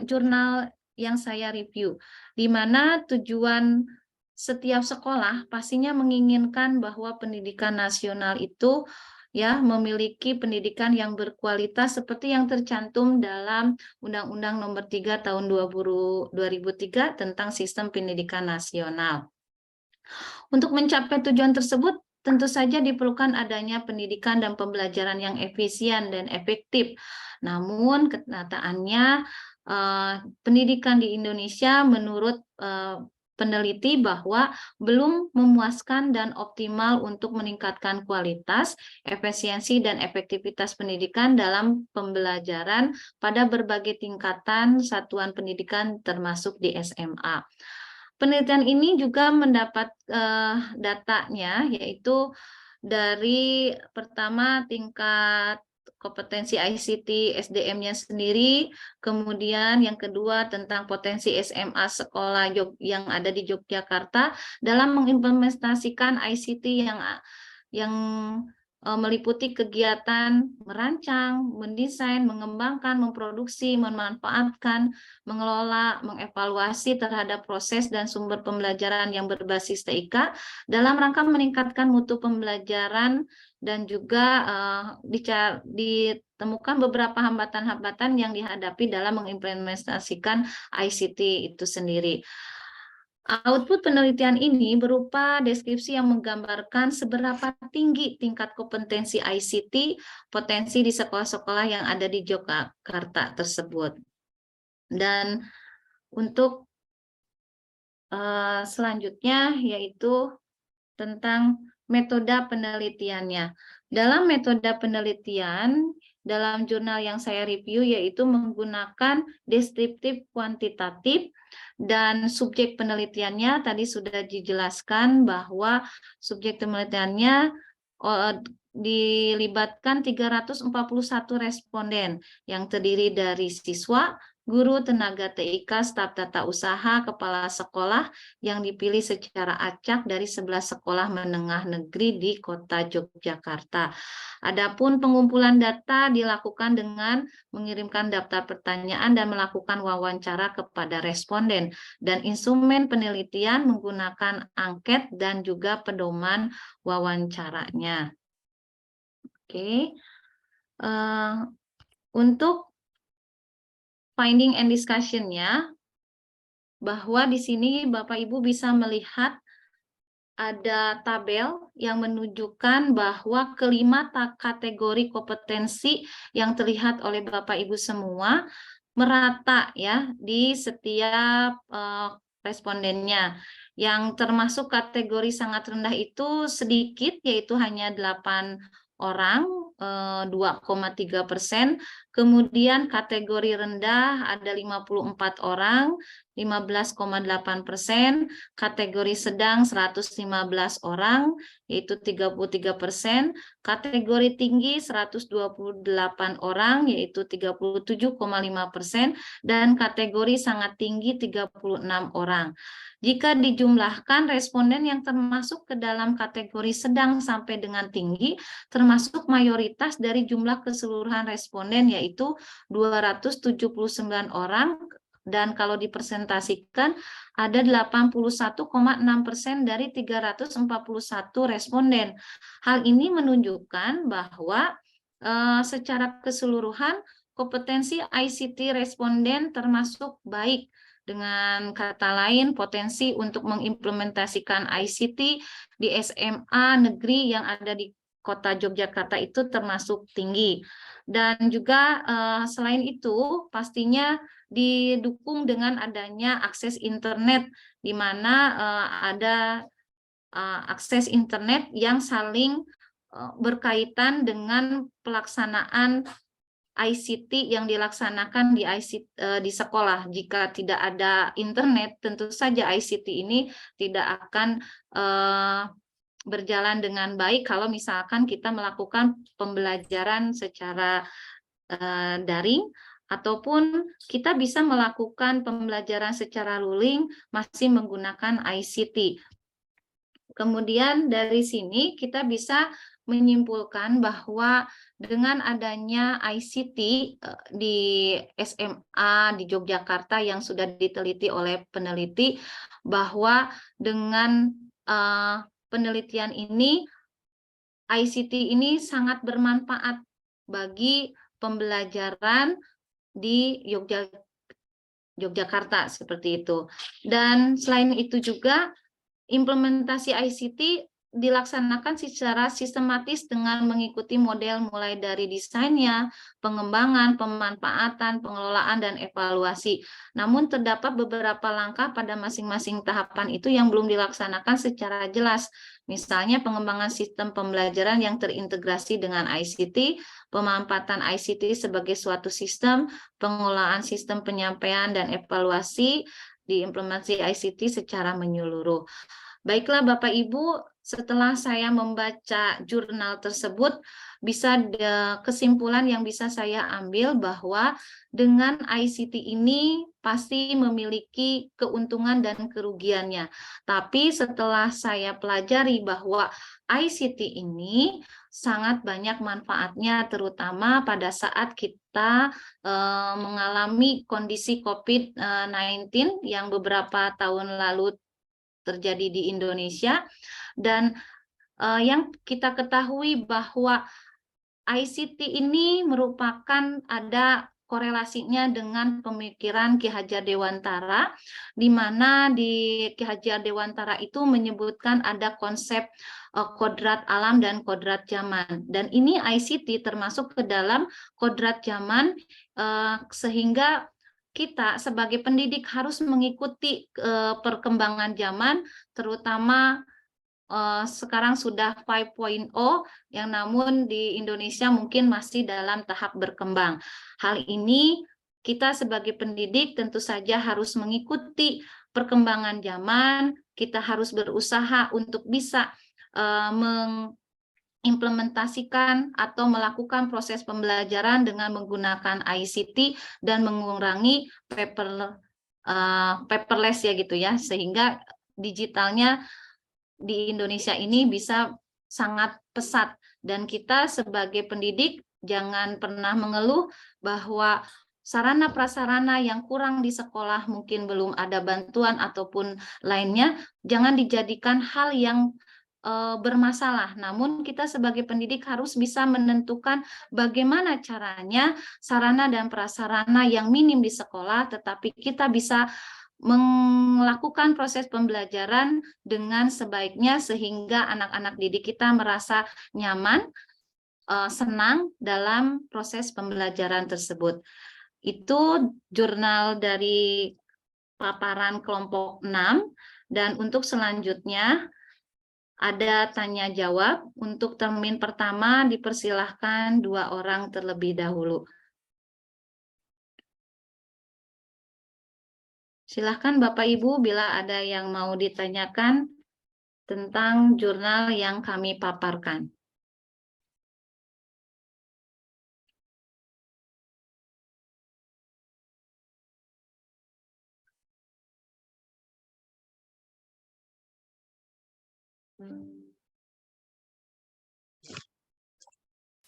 jurnal yang saya review, di mana tujuan setiap sekolah pastinya menginginkan bahwa pendidikan nasional itu ya memiliki pendidikan yang berkualitas seperti yang tercantum dalam Undang-Undang Nomor 3 Tahun 2003 tentang Sistem Pendidikan Nasional. Untuk mencapai tujuan tersebut, tentu saja diperlukan adanya pendidikan dan pembelajaran yang efisien dan efektif. Namun kenyataannya pendidikan di Indonesia menurut peneliti bahwa belum memuaskan dan optimal untuk meningkatkan kualitas, efisiensi, dan efektivitas pendidikan dalam pembelajaran pada berbagai tingkatan satuan pendidikan termasuk di SMA. Penelitian ini juga mendapat datanya, yaitu dari pertama tingkat kompetensi ICT SDM-nya sendiri, kemudian yang kedua tentang potensi SMA sekolah yang ada di Yogyakarta dalam mengimplementasikan ICT yang meliputi kegiatan merancang, mendesain, mengembangkan, memproduksi, memanfaatkan, mengelola, mengevaluasi terhadap proses dan sumber pembelajaran yang berbasis TIK dalam rangka meningkatkan mutu pembelajaran dan juga ditemukan beberapa hambatan-hambatan yang dihadapi dalam mengimplementasikan ICT itu sendiri. Output penelitian ini berupa deskripsi yang menggambarkan seberapa tinggi tingkat kompetensi ICT potensi di sekolah-sekolah yang ada di Yogyakarta tersebut. Dan untuk selanjutnya yaitu tentang metode penelitiannya. Dalam metode penelitian, dalam jurnal yang saya review yaitu menggunakan deskriptif kuantitatif, dan subjek penelitiannya tadi sudah dijelaskan bahwa subjek penelitiannya dilibatkan 341 responden yang terdiri dari siswa, guru, tenaga TIK, staf tata usaha, kepala sekolah yang dipilih secara acak dari 11 sekolah menengah negeri di Kota Yogyakarta. Adapun pengumpulan data dilakukan dengan mengirimkan daftar pertanyaan dan melakukan wawancara kepada responden, dan instrumen penelitian menggunakan angket dan juga pedoman wawancaranya. Oke. Untuk finding and discussion-nya, bahwa di sini Bapak Ibu bisa melihat ada tabel yang menunjukkan bahwa kelima kategori kompetensi yang terlihat oleh Bapak Ibu semua merata ya di setiap respondennya. Yang termasuk kategori sangat rendah itu sedikit, yaitu hanya 8 orang, 2,3%. Kemudian kategori rendah ada 54 orang, 15,8%. Kategori sedang 115 orang, yaitu 33%. Kategori tinggi 128 orang, yaitu 37,5%. Dan kategori sangat tinggi 36 orang. Jika dijumlahkan, responden yang termasuk ke dalam kategori sedang sampai dengan tinggi termasuk mayoritas dari jumlah keseluruhan responden, yaitu 279 orang, dan kalau dipresentasikan ada 81,6% dari 341 responden. Hal ini menunjukkan bahwa secara keseluruhan kompetensi ICT responden termasuk baik. Dengan kata lain, potensi untuk mengimplementasikan ICT di SMA negeri yang ada di Kota Yogyakarta itu termasuk tinggi. Dan juga selain itu pastinya didukung dengan adanya akses internet, di mana ada akses internet yang saling berkaitan dengan pelaksanaan ICT yang dilaksanakan di sekolah. Jika tidak ada internet, tentu saja ICT ini tidak akan berjalan dengan baik kalau misalkan kita melakukan pembelajaran secara daring, ataupun kita bisa melakukan pembelajaran secara luring masih menggunakan ICT. Kemudian dari sini kita bisa menyimpulkan bahwa dengan adanya ICT di SMA di Yogyakarta yang sudah diteliti oleh peneliti, bahwa dengan penelitian ini, ICT ini sangat bermanfaat bagi pembelajaran di Yogyakarta seperti itu. Dan selain itu juga implementasi ICT dilaksanakan secara sistematis dengan mengikuti model mulai dari desainnya, pengembangan, pemanfaatan, pengelolaan, dan evaluasi. Namun terdapat beberapa langkah pada masing-masing tahapan itu yang belum dilaksanakan secara jelas. Misalnya pengembangan sistem pembelajaran yang terintegrasi dengan ICT, pemanfaatan ICT sebagai suatu sistem, pengelolaan sistem penyampaian dan evaluasi, diimplementasi ICT secara menyeluruh. Baiklah Bapak Ibu, setelah saya membaca jurnal tersebut, kesimpulan yang bisa saya ambil bahwa dengan ICT ini pasti memiliki keuntungan dan kerugiannya. Tapi setelah saya pelajari bahwa ICT ini sangat banyak manfaatnya, terutama pada saat kita mengalami kondisi COVID-19 yang beberapa tahun lalu terjadi di Indonesia, dan yang kita ketahui bahwa ICT ini merupakan ada korelasinya dengan pemikiran Ki Hajar Dewantara, di mana di Ki Hajar Dewantara itu menyebutkan ada konsep kodrat alam dan kodrat zaman, dan ini ICT termasuk ke dalam kodrat zaman, sehingga kita sebagai pendidik harus mengikuti perkembangan zaman, terutama sekarang sudah 5.0 yang namun di Indonesia mungkin masih dalam tahap berkembang. Hal ini kita sebagai pendidik tentu saja harus mengikuti perkembangan zaman, kita harus berusaha untuk bisa mengimplementasikan atau melakukan proses pembelajaran dengan menggunakan ICT dan mengurangi paperless ya gitu ya, sehingga digitalnya di Indonesia ini bisa sangat pesat, dan kita sebagai pendidik jangan pernah mengeluh bahwa sarana prasarana yang kurang di sekolah, mungkin belum ada bantuan ataupun lainnya, jangan dijadikan hal yang bermasalah. Namun kita sebagai pendidik harus bisa menentukan bagaimana caranya sarana dan prasarana yang minim di sekolah, tetapi kita bisa melakukan proses pembelajaran dengan sebaiknya sehingga anak-anak didik kita merasa nyaman, senang dalam proses pembelajaran tersebut. Itu jurnal dari paparan kelompok 6, dan untuk selanjutnya ada tanya jawab. Untuk termin pertama dipersilahkan 2 orang terlebih dahulu. Silahkan Bapak Ibu bila ada yang mau ditanyakan tentang jurnal yang kami paparkan.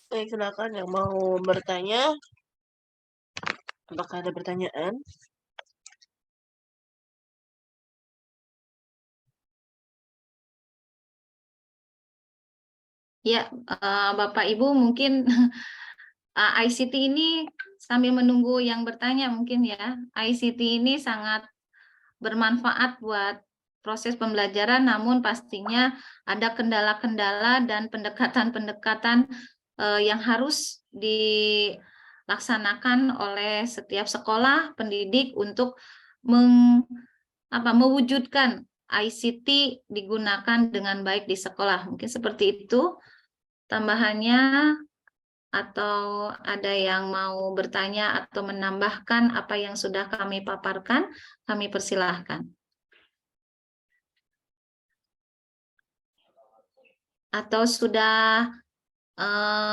Baik, silakan yang mau bertanya. Apakah ada pertanyaan? Ya, Bapak Ibu mungkin ICT ini sambil menunggu yang bertanya mungkin ya, ICT ini sangat bermanfaat buat proses pembelajaran, namun pastinya ada kendala-kendala dan pendekatan-pendekatan yang harus dilaksanakan oleh setiap sekolah pendidik untuk mewujudkan ICT digunakan dengan baik di sekolah. Mungkin seperti itu tambahannya, atau ada yang mau bertanya atau menambahkan apa yang sudah kami paparkan, kami persilahkan. Atau sudah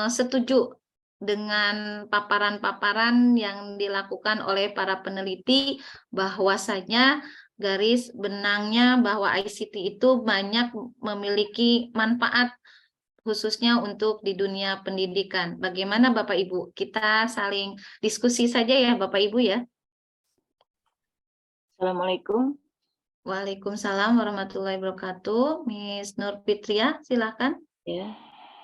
setuju dengan paparan-paparan yang dilakukan oleh para peneliti, bahwasanya garis benangnya bahwa ICT itu banyak memiliki manfaat khususnya untuk di dunia pendidikan. Bagaimana Bapak Ibu? Kita saling diskusi saja ya Bapak Ibu ya. Assalamualaikum. Waalaikumsalam warahmatullahi wabarakatuh. Miss Nur Fitria, silakan. Ya,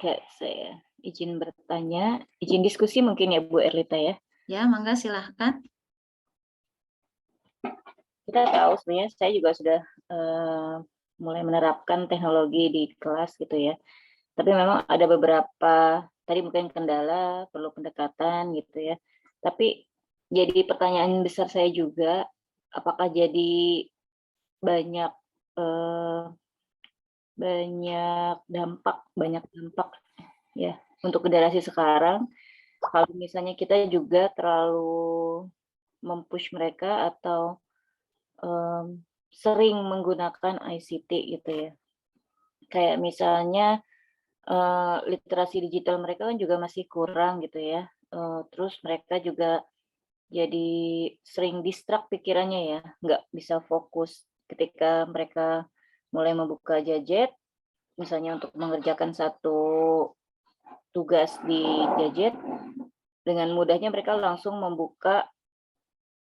Kak, saya izin bertanya, izin diskusi mungkin ya Bu Erlita ya. Ya, mangga silahkan. Kita tahu sebenarnya saya juga sudah mulai menerapkan teknologi di kelas gitu ya. Tapi memang ada beberapa, tadi mungkin kendala, perlu pendekatan gitu ya. Tapi jadi pertanyaan besar saya juga, apakah jadi banyak dampak ya untuk generasi sekarang, kalau misalnya kita juga terlalu mempush mereka atau sering menggunakan ICT gitu ya. Kayak misalnya literasi digital mereka kan juga masih kurang gitu ya. Terus mereka juga jadi sering distract pikirannya ya, nggak bisa fokus ketika mereka mulai membuka gadget, misalnya untuk mengerjakan satu tugas di gadget, dengan mudahnya mereka langsung membuka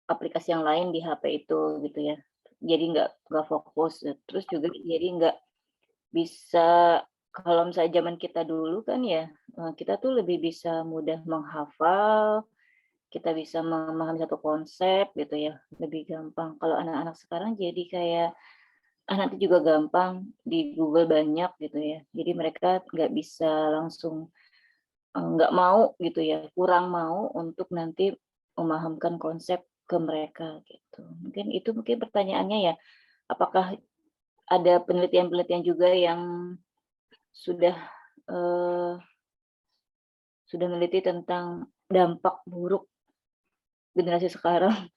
aplikasi yang lain di HP itu gitu ya. Jadi nggak fokus. Terus juga jadi nggak bisa, kalau misalnya zaman kita dulu kan ya, kita tuh lebih bisa mudah menghafal, kita bisa memahami satu konsep gitu ya, lebih gampang. Kalau anak-anak sekarang jadi kayak, nanti juga gampang, di Google banyak gitu ya. Jadi mereka nggak bisa langsung, nggak mau gitu ya, kurang mau untuk nanti memahamkan konsep ke mereka gitu. Mungkin pertanyaannya ya, apakah ada penelitian-penelitian juga yang sudah meneliti tentang dampak buruk generasi sekarang,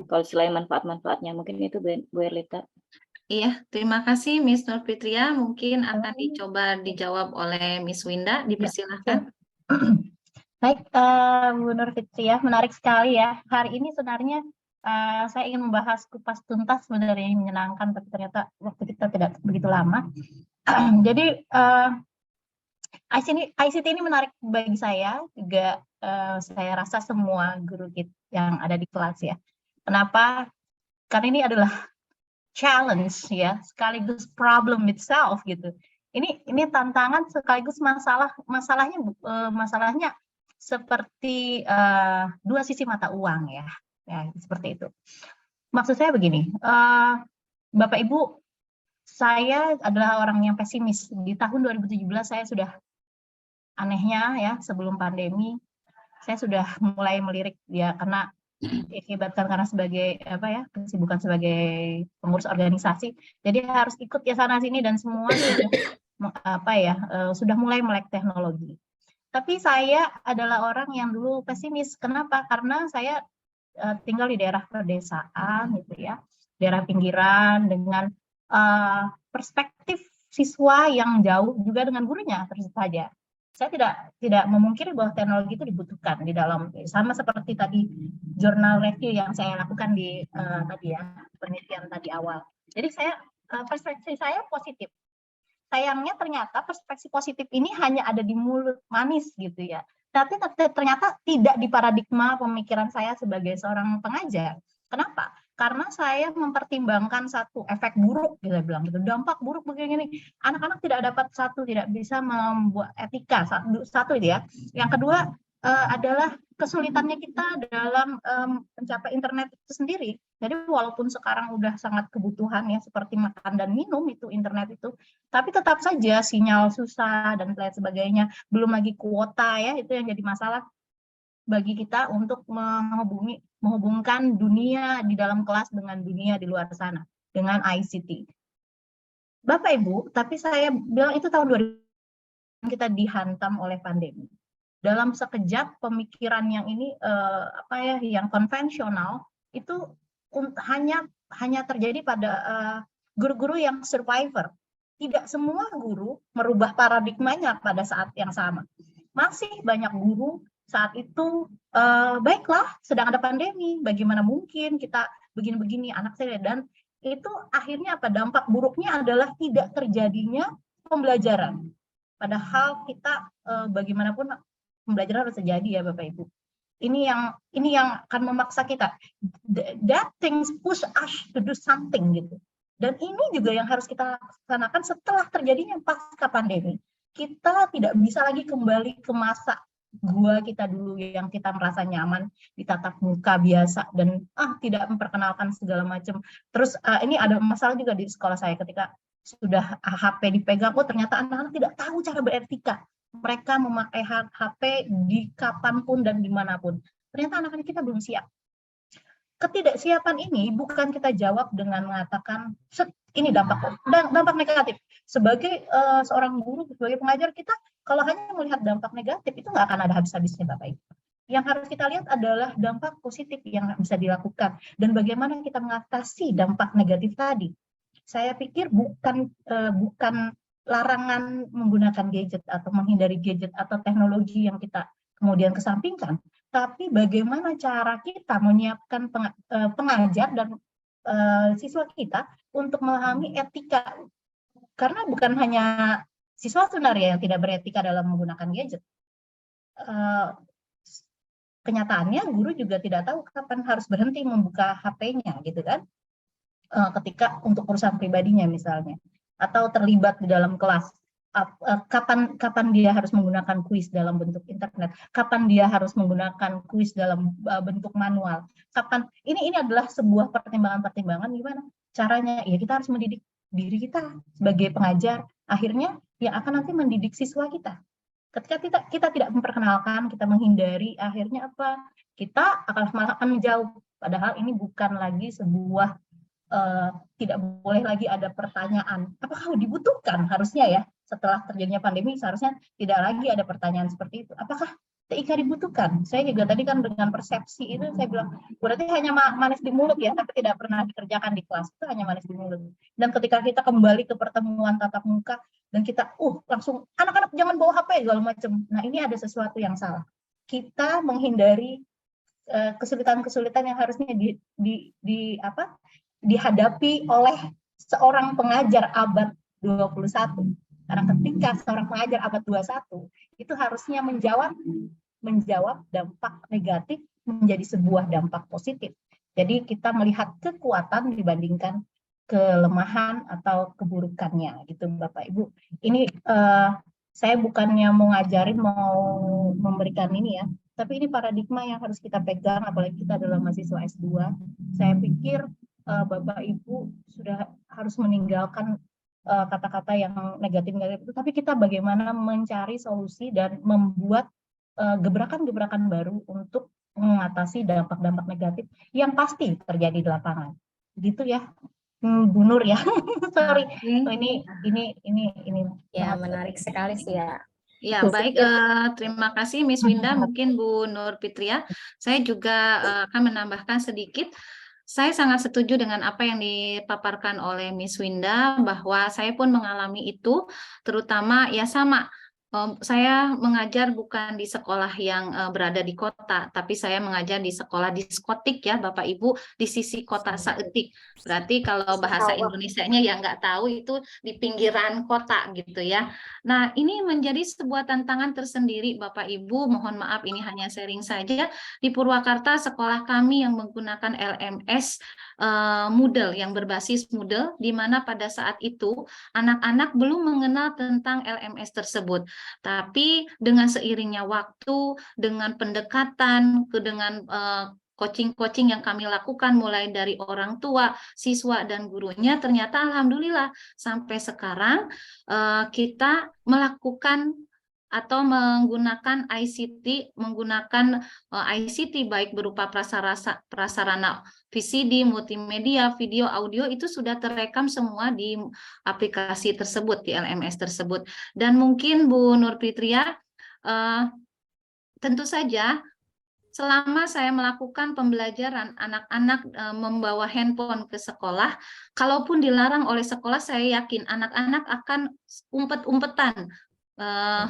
kalau selain manfaat-manfaatnya, mungkin itu Bu Erlita. Iya, terima kasih Miss Nur Fitria. Mungkin akan dicoba dijawab oleh Miss Winda. Dipersilahkan. Baik, Bu Nur Fitria, menarik sekali ya. Hari ini sebenarnya saya ingin membahas kupas tuntas, sebenarnya yang menyenangkan, tapi ternyata waktu kita tidak begitu lama. Jadi ICT ini menarik bagi saya, juga saya rasa semua guru yang ada di kelas ya. Kenapa? Karena ini adalah challenge ya, sekaligus problem itself gitu. Ini tantangan sekaligus masalahnya seperti dua sisi mata uang ya, seperti itu. Maksud saya begini, Bapak Ibu, saya adalah orang yang pesimis. Di tahun 2017 saya sudah, anehnya ya, sebelum pandemi saya sudah mulai melirik ya, karena diakibatkan karena sebagai kesibukan sebagai pengurus organisasi, jadi harus ikut ya sana sini dan semua sudah mulai melek teknologi. Tapi saya adalah orang yang dulu pesimis. Kenapa? Karena saya tinggal di daerah pedesaan gitu ya, daerah pinggiran, dengan perspektif siswa yang jauh juga dengan gurunya terus saja. Saya tidak memungkiri bahwa teknologi itu dibutuhkan di dalam, sama seperti tadi jurnal review yang saya lakukan di penelitian tadi awal. Jadi perspektif saya positif. Sayangnya ternyata perspektif positif ini hanya ada di mulut manis gitu ya. Tapi ternyata tidak di paradigma pemikiran saya sebagai seorang pengajar. Kenapa? Karena saya mempertimbangkan satu efek buruk, kita bilang gitu, dampak buruk begini, anak-anak tidak bisa membuat etika, satu ya. Yang kedua adalah kesulitannya kita dalam mencapai internet itu sendiri. Jadi walaupun sekarang udah sangat kebutuhan ya, seperti makan dan minum itu internet itu, tapi tetap saja sinyal susah dan lain sebagainya. Belum lagi kuota ya, itu yang jadi masalah bagi kita untuk menghubungkan dunia di dalam kelas dengan dunia di luar sana dengan ICT. Bapak Ibu, tapi saya bilang itu tahun 2000 kita dihantam oleh pandemi. Dalam sekejap pemikiran yang ini yang konvensional itu hanya terjadi pada guru-guru yang survivor. Tidak semua guru merubah paradigmanya pada saat yang sama. Masih banyak guru saat itu, baiklah sedang ada pandemi, bagaimana mungkin kita begini-begini anak saya, dan itu akhirnya dampak buruknya adalah tidak terjadinya pembelajaran. Padahal kita bagaimanapun pembelajaran harus terjadi ya Bapak Ibu. Ini yang akan memaksa kita. That things push us to do something gitu. Dan ini juga yang harus kita laksanakan setelah terjadinya pasca pandemi. Kita tidak bisa lagi kembali ke masa gua kita dulu yang kita merasa nyaman di tatap muka biasa dan tidak memperkenalkan segala macam. Terus ini ada masalah juga di sekolah saya ketika sudah HP dipegang, ternyata anak-anak tidak tahu cara beretika. Mereka memakai HP di kapanpun dan dimanapun. Ternyata anak-anak kita belum siap. Ketidaksiapan ini bukan kita jawab dengan mengatakan ini dampak negatif. Sebagai seorang guru, sebagai pengajar, kita kalau hanya melihat dampak negatif itu nggak akan ada habis-habisnya Bapak Ibu. Yang harus kita lihat adalah dampak positif yang bisa dilakukan dan bagaimana kita mengatasi dampak negatif tadi. Saya pikir bukan larangan menggunakan gadget atau menghindari gadget atau teknologi yang kita kemudian kesampingkan, tapi bagaimana cara kita menyiapkan pengajar dan siswa kita untuk memahami etika, karena bukan hanya siswa sebenarnya yang tidak beretika dalam menggunakan gadget. Kenyataannya guru juga tidak tahu kapan harus berhenti membuka HP-nya gitu kan, ketika untuk urusan pribadinya misalnya, atau terlibat di dalam kelas. Kapan dia harus menggunakan kuis dalam bentuk internet, kapan dia harus menggunakan kuis dalam bentuk manual, kapan ini adalah sebuah pertimbangan-pertimbangan gimana caranya ya kita harus mendidik diri kita sebagai pengajar, akhirnya yang akan nanti mendidik siswa kita. Ketika kita tidak memperkenalkan, kita menghindari, akhirnya apa? Kita malah akan menjauh. Padahal ini bukan lagi sebuah, tidak boleh lagi ada pertanyaan. Apakah dibutuhkan? Harusnya ya, setelah terjadinya pandemi, seharusnya tidak lagi ada pertanyaan seperti itu. Apakah TIK dibutuhkan? Saya juga tadi kan dengan persepsi itu, saya bilang, berarti hanya manis di mulut ya, tapi tidak pernah dikerjakan di kelas, itu hanya manis di mulut. Dan ketika kita kembali ke pertemuan tatap muka, dan kita langsung anak-anak jangan bawa HP segala macam. Nah, ini ada sesuatu yang salah. Kita menghindari kesulitan-kesulitan yang harusnya dihadapi oleh seorang pengajar abad 21. Karena ketika seorang pengajar abad 21 itu harusnya menjawab dampak negatif menjadi sebuah dampak positif. Jadi kita melihat kekuatan dibandingkan kelemahan atau keburukannya gitu Bapak Ibu. Ini saya bukannya mau ngajarin, mau memberikan ini ya, tapi ini paradigma yang harus kita pegang, apalagi kita adalah mahasiswa S2. Saya pikir Bapak Ibu sudah harus meninggalkan kata-kata yang negatif-negatif itu, tapi kita bagaimana mencari solusi dan membuat gebrakan-gebrakan baru untuk mengatasi dampak-dampak negatif yang pasti terjadi di lapangan. Gitu ya. Bu Nur ya, sorry. Ini ya menarik sekali sih ya. Ya, baik. Terima kasih Miss Winda. Mungkin Bu Nur Fitria, saya juga akan menambahkan sedikit. Saya sangat setuju dengan apa yang dipaparkan oleh Miss Winda, bahwa saya pun mengalami itu, terutama ya sama. Saya mengajar bukan di sekolah yang berada di kota, tapi saya mengajar di sekolah diskotik ya Bapak Ibu, di sisi kota Saeutik. Berarti kalau bahasa Indonesianya yang nggak tahu itu di pinggiran kota gitu ya. Nah, ini menjadi sebuah tantangan tersendiri Bapak Ibu, mohon maaf ini hanya sharing saja. Di Purwakarta sekolah kami yang menggunakan LMS Moodle, yang berbasis Moodle, di mana pada saat itu anak-anak belum mengenal tentang LMS tersebut. Tapi dengan seiringnya waktu, dengan pendekatan, dengan coaching-coaching yang kami lakukan mulai dari orang tua, siswa, dan gurunya, ternyata alhamdulillah sampai sekarang kita melakukan atau menggunakan ICT, baik berupa prasarana VCD, multimedia, video, audio, itu sudah terekam semua di aplikasi tersebut, di LMS tersebut. Dan mungkin Bu Nur Fitria, tentu saja selama saya melakukan pembelajaran anak-anak membawa handphone ke sekolah, kalaupun dilarang oleh sekolah, saya yakin anak-anak akan umpet-umpetan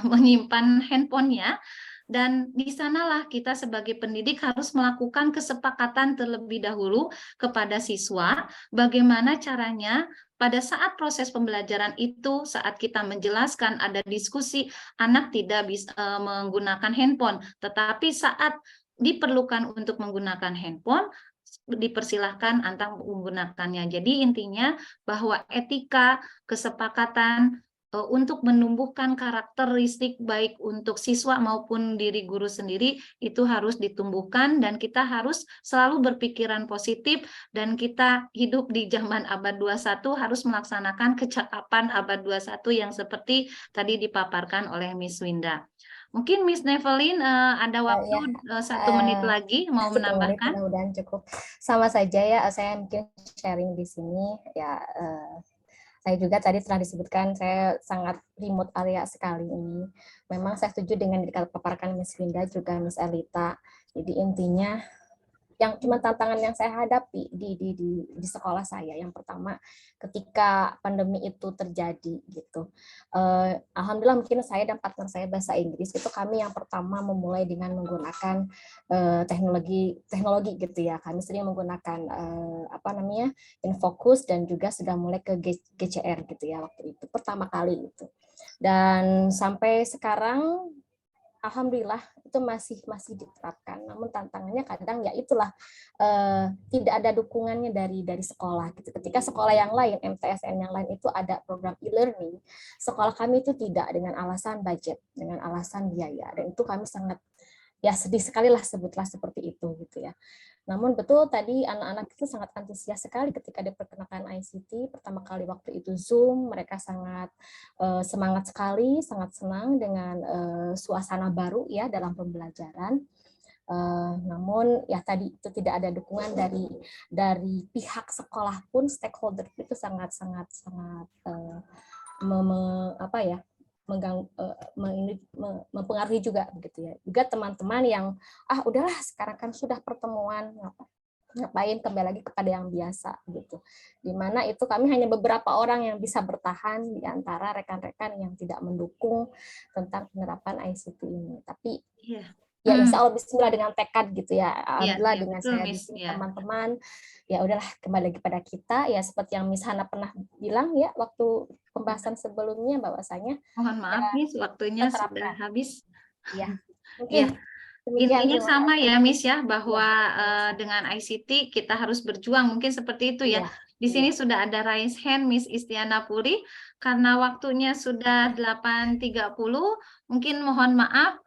menyimpan handphonenya, dan di sanalah kita sebagai pendidik harus melakukan kesepakatan terlebih dahulu kepada siswa, bagaimana caranya pada saat proses pembelajaran itu, saat kita menjelaskan, ada diskusi, anak tidak bisa menggunakan handphone, tetapi saat diperlukan untuk menggunakan handphone, dipersilahkan anak menggunakannya. Jadi intinya bahwa etika, kesepakatan untuk menumbuhkan karakteristik baik untuk siswa maupun diri guru sendiri itu harus ditumbuhkan, dan kita harus selalu berpikiran positif, dan kita hidup di zaman abad 21 harus melaksanakan kecakapan abad 21 yang seperti tadi dipaparkan oleh Miss Winda. Mungkin Miss Nevelyn ada waktu 1 menit lagi mau menambahkan. Mudah-mudahan cukup. Sama saja ya, saya mungkin sharing di sini ya. Saya juga tadi telah disebutkan saya sangat remote area sekali ini. Memang saya setuju dengan yang dipaparkan Miss Winda juga Miss Elita. Jadi intinya yang cuma tantangan yang saya hadapi di sekolah saya. Yang pertama, ketika pandemi itu terjadi gitu. Alhamdulillah mungkin saya dan partner saya bahasa Inggris itu kami yang pertama memulai dengan menggunakan teknologi gitu ya. Kami sering menggunakan InFocus dan juga sudah mulai ke GCR gitu ya waktu itu pertama kali itu. Dan sampai sekarang alhamdulillah itu masih diterapkan. Namun tantangannya kadang ya itulah tidak ada dukungannya dari sekolah gitu. Ketika sekolah yang lain, MTSN yang lain itu ada program e-learning, sekolah kami itu tidak, dengan alasan budget, dengan alasan biaya. Dan itu kami sangat ya sedih sekali lah, sebutlah seperti itu gitu ya. Namun betul tadi anak-anak itu sangat antusias sekali ketika diperkenalkan ICT pertama kali waktu itu Zoom, mereka sangat semangat sekali, sangat senang dengan suasana baru ya dalam pembelajaran. Namun ya tadi itu tidak ada dukungan dari pihak sekolah pun, stakeholder itu sangat mempengaruhi juga begitu ya. Juga teman-teman yang udahlah sekarang kan sudah pertemuan, ngapain kembali lagi kepada yang biasa gitu. Dimana itu kami hanya beberapa orang yang bisa bertahan di antara rekan-rekan yang tidak mendukung tentang penerapan ICT ini. Tapi ya insya Allah bismillah dengan tekad gitu ya. Alhamdulillah dengan betul, saya di Miss, sini ya. teman-teman ya udahlah kembali lagi pada kita ya, seperti yang Miss Hana pernah bilang ya waktu pembahasan sebelumnya bahwasanya Mohon maaf, Miss, waktunya terapkan. sudah habis. Ya. Ya, Demikian, intinya terima sama kasih. ya, Miss ya, bahwa dengan ICT kita harus berjuang, mungkin seperti itu ya. Iya, Di sini sudah ada raise hand Miss Istiana Puri, karena waktunya sudah 8.30, mungkin mohon maaf,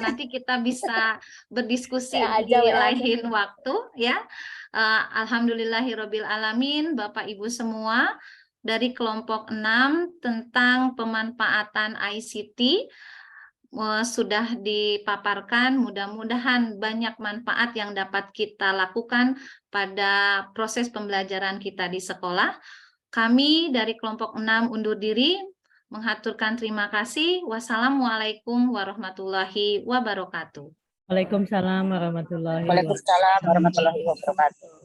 nanti kita bisa berdiskusi WA di aja. lain waktu ya. Alhamdulillahirabbil alamin, Bapak Ibu semua dari kelompok 6 tentang pemanfaatan ICT sudah dipaparkan. Mudah-mudahan banyak manfaat yang dapat kita lakukan pada proses pembelajaran kita di sekolah. Kami dari kelompok 6 undur diri, menghaturkan terima kasih. Wassalamualaikum warahmatullahi wabarakatuh. Waalaikumsalam warahmatullahi Waalaikumsalam warahmatullahi wabarakatuh.